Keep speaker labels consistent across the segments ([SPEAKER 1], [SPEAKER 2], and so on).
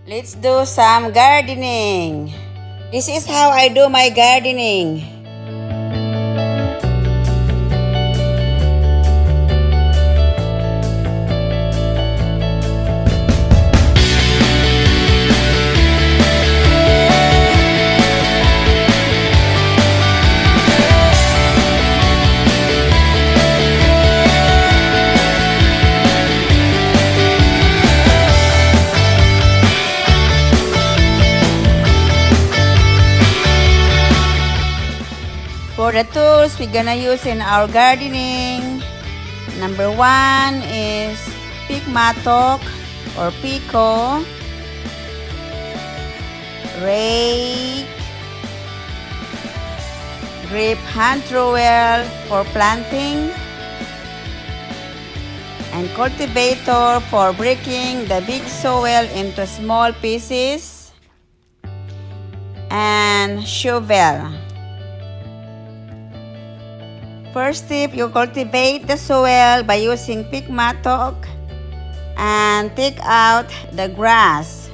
[SPEAKER 1] Let's do some gardening. This is how I do my gardening. For the tools we're gonna use in our gardening, number 1 is pick matok or pico, rake, grip hand trowel for planting, and cultivator for breaking the big soil into small pieces, and shovel. First tip, you cultivate the soil by using pick matok and take out the grass.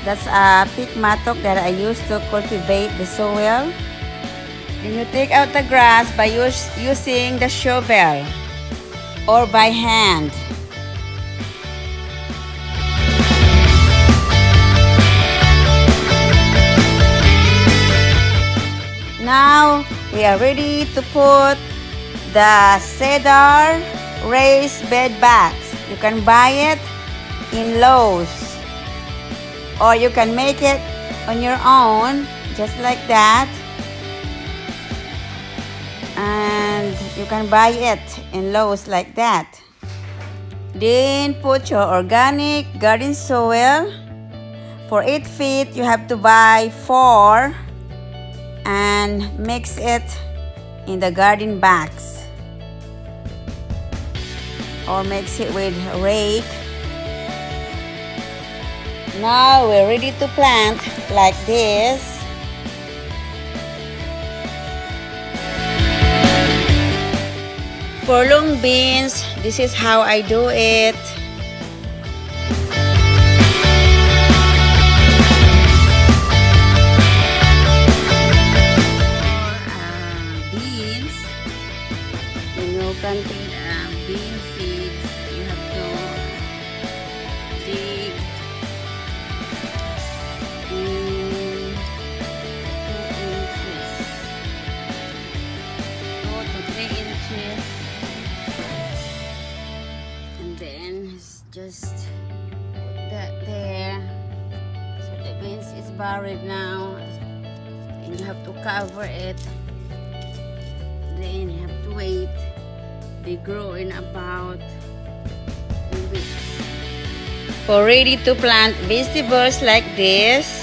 [SPEAKER 1] That's a pick matok that I use to cultivate the soil. Then you take out the grass by using the shovel or by hand. Now we are ready to put the cedar raised bed bags. You can buy it in Lowe's or you can make it on your own just like that, and you can buy it in Lowe's like that. Then put your organic garden soil. For 8 feet you have to buy 4 and mix it in the garden bags or mix it with a rake. Now we're ready to plant like this. For long beans, this is how I do it. Planting bean seeds, you have to dig in 2 inches, 2 to 3 inches, and then just put that there. So the beans is buried now, and you have to cover it. Then you have to wait. They grow in about 2 weeks. For ready to plant vegetables like this,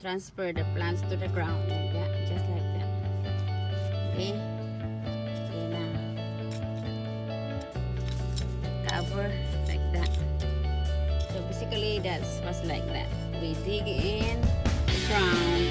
[SPEAKER 1] transfer the plants to the ground like that, just like that. Okay, now cover like that. So basically that's what's like that. We dig in the ground